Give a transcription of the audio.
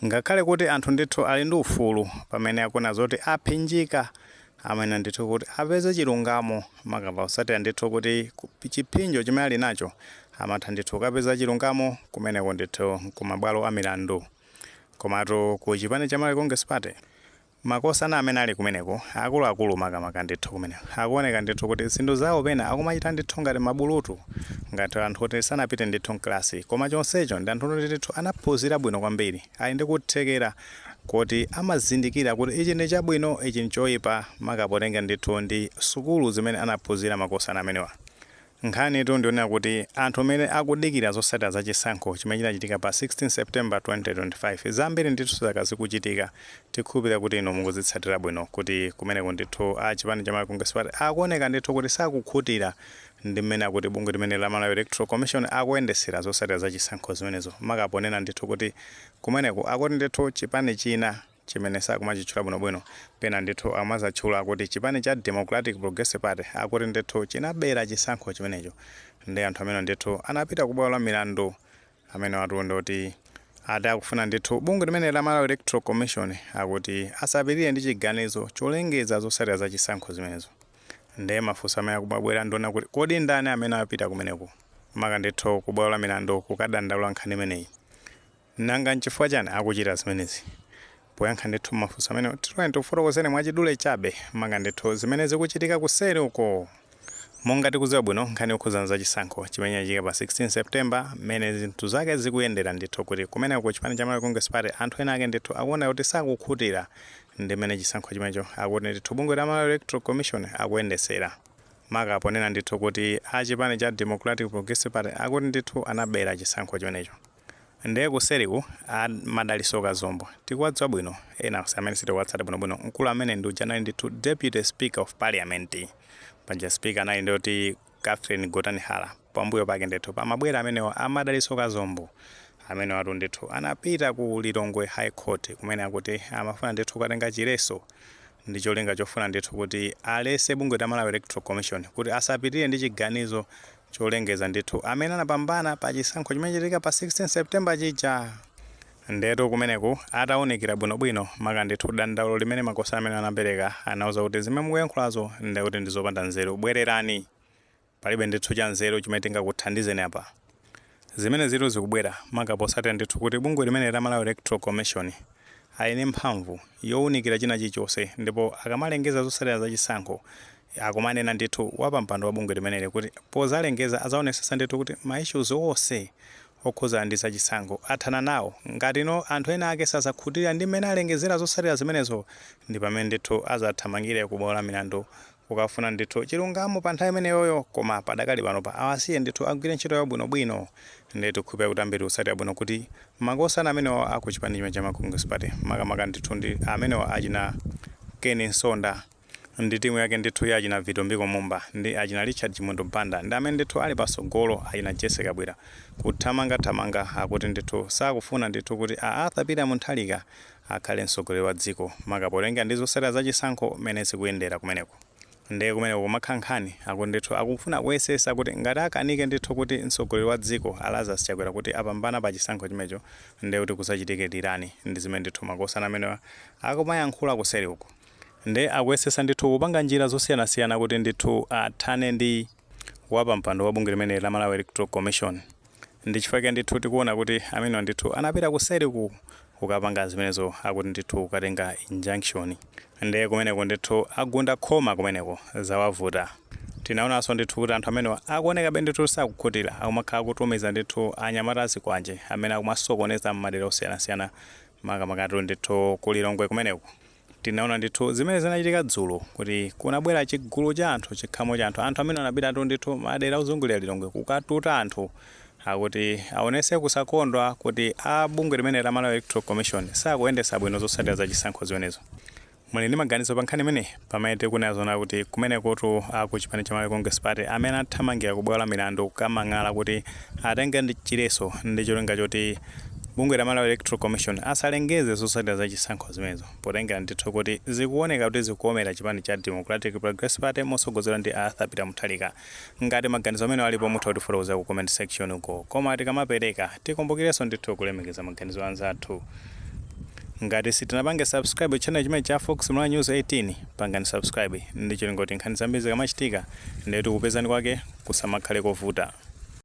ngakhale kuti anthu ndithu ali ndi ufulu pamene akuna zoti aphinjika amene ndithu kuti apeze chilungamo makapa usatira ndithu kuti chiphinjo chimene ali nacho amatha ndithu kapeza chilungamo kumeneko ndithu kumabwalo a milandu. Komatu ku chipani cha Malawi Congress Party makosana amene ali kumeneko akuluakulu makamaka ndithu kumeneko akuoneka ndithu kuti zinthu zawo pena akumachita ndithu ngati mabulutu ngati anthu kuti sanapite ndithu mklasi, koma chonsecho ndi anthu kuti ndithu anaphunzira bwino kwambiri ali ndi kuthekera kuti amazindikira kuti ichi ndi chabwino ichi nchoyipa makapotenga ndithu ndi sukulu zimene anaphunzira makosana amenewa. Nkhani tu ndionera kuti anthu amene akudikira zotsatira za chisankho chimene chinachitika pa 16 September 2025 zambiri ndithu zakazikuchitika tikhulupirira kuti ino mukuzitsatira bwino kuti kumeneko ndithu a chipani cha Malawi Congress Party akuoneka ndithu kuti sakukhutira ndi mmene akuti bungwe limene la Malawi Electoral Commission akuyendesera zotsatira za chisankho zimenezo makaponena ndithu kuti kumeneko akuti ndithu chipani china chimene sakumachitchula bwinobwino pena ndithu amazatchula kuti chipani cha Democratic Progressive Party akuti ndithu chinabera chisankho chimenecho ndi anthu amene ndithu anapita kubwalo la milandu amene watuonda kuti akufuna ndithu bungwe limene la Malawi Electoral Commission akuti asapirire ndi chiganizo cholengeza zotsatira za chisankho zimenezo. Ndiye mafunso amene akubwera ndiona kuti kodi ndani amene apita kumeneko maka ndithu kubwalo la milandu kukadandaula nkhani imeneyi nanga nchifukwa chani akuchita zimenezi. Poyankha ndithu mafunso amene tifotokozeni mwachidule chabe maka ndithu zimene zikuchitika kuseri uko monga tikudziwa bwino nkhani yokhuzana za chisankho chimene chachitika pa 16 September mmene zinthu zake zikuyendera ndithu kuti kumeneko chipani cha Malawi Congress Party anthu ena ake ndithu akuona kuti sakukhutira ndi mmene chisankho chimenecho akuti ndithu bungwe la Malawi Electoral Commission akuyendesera makaponena ndithu kuti a chipani cha Democratic Progressive Party akuti ndithu anabera chisankho chimenecho. Ndiye kuseriku madaliso kazombo tikuwadziwa bwino ena amene sitikuwatsata bwinobwino mkulu amene ndi ujanali ndithu Deputy Speaker of Parliament panja speaker anali ndoti Catherine Gotanihara pambuyo pake ndithu pamabwera amenewo amadaliso kazombo amene watu ndithu anapita ku Lilongwe High Court kumene akuti amafuna ndithu kukatenga chileso ndi cholinga chofuna ndithu kuti alese bungwe la Malawi Electoral Commission kuti asapitire ndi chiganizo cholengeza ndithu amene anapambana pa chisankho chimene chachitika pa 16 September chija. Ndeto kumeneko ataonekera bwinobwino maka ndithu dandaulo limene makosana amene anapereka anauza kuti zimene mukuyankhulazo ndi kuti ndizopanda nzeru, bwererani palibe ndithu cha nzeru chimene tingakuthandizeni apa. Zimene zitu zikubwera maka posatira ndithu kuti bungwe limene la Malawi Electoral Commission ayine mphamvu yowunikira china chilichonse ndipo akamalengeza zotsatira za chisankho akumanena ndithu wapampando wa bungwe limeneli kuti pozalengeza azaonesesa ndithu kuti maissues onse okhuzana ndi za chisankho athana nawo ngati no anthu ena ake sasakhutira ndi mmene alengezera zotsatira zimenezo ndi pamene ndithu azathamangire kubwalo la milandu kukafuna ndithu chilungamo pa nthawi imeneyoyo, koma padakali pano pa awasiye ndithu agwire ntchito yawo bwinobwino. Ndithu khupira kuti ambiri usatira bwino kuti makosana amenewo akuchipani chimene cha Malawi Congress Party makamaka ndithu ndi amenewo achina Ken Nsonda ndi timu yake ndithu ya achina Vito Mbiko Mumba ndi achina Richard Chimundo Mpanda ndi amene ndithu ali pasogolo achina Jesse Kabwera kuthamanga akuti ndithu sakufuna ndithu kuti Arthur Peter Mutharika akhale mtsogoleri wa dziko makapotenga ndi zotsatira za chisankho mmene zikuyendera kumeneko. Ndiye kumeneko kumakhankhani akuti ndithu akufuna kuyesesa kuti ngati akanike ndithu kuti mtsogoleri wa dziko Lazarus Chakwera kuti apambana pa chisankho chimenecho ndiye kuti kusachitike dirani ndi zimene ndithu makosana amene akumayankhula kuseri uko. Ndiye akuyesesa ndithu kupanga njira zosiyanasiyana kuti ndithu athane ndi wapampando wa bungwe limene la Malawi Electoral Commission. Ndi chifukwa ndithu tikuona kuti amene ndithu anapita kuseri kukapanga zimenezo akuti ndithu kukatenga injunction. Ndiye kumeneko ndithu agunda khoma kumeneko zawavuta. Tinaonanso ndithu kuti anthu amene akuoneka ndithu sakukhutira akumakhala kutumiza ndithu anyamatazi kwanje amene akumasokoneza m'madera osiyanasiyana makamaka ndithu ku Lilongwe kumeneko. Tinaona ndithu zimene zinachitika dzulo kuti kunabwera chigulu cha anthu chikhamo cha anthu amene anapita ndithu madera ozungulira Lilongwe kukatuta anthu akuti aonese kusakondwa kuti bungwe limene la Malawi Electoral Commission sakuyendesa bwino zotsatira za chisankho zimenezo. Muli ndi maganizo pa nkhani imene pamene tikunazona kuti kumenekotu akuchipani cha Malawi Congress Party amene athamangira kubwalo la milandu kamang'ala kuti atenge ndi chileso ndi cholinga choti bungwe la Malawi Electoral Commission asalengeze zotsatira za chisankho zimenezo potengera ndithu kuti zikuoneka kuti zikuomera chipani cha Democratic Progressive Party motsogozedwa ndi Arthur Peter Mutharika. Ngati maganizo amene alipo mutha kutifotokoza ku comment section uko, koma tikamapereka tikumbukirenso ndithu kulemekeza maganizo anzathu. ngati sitinapange subscribe channel chimene cha Fox Mlala News 18 pangani subscribe, ndicho ngoti nkhani zambiri zikamachitika ndetu kupezani kwake kusamakhale kovuta.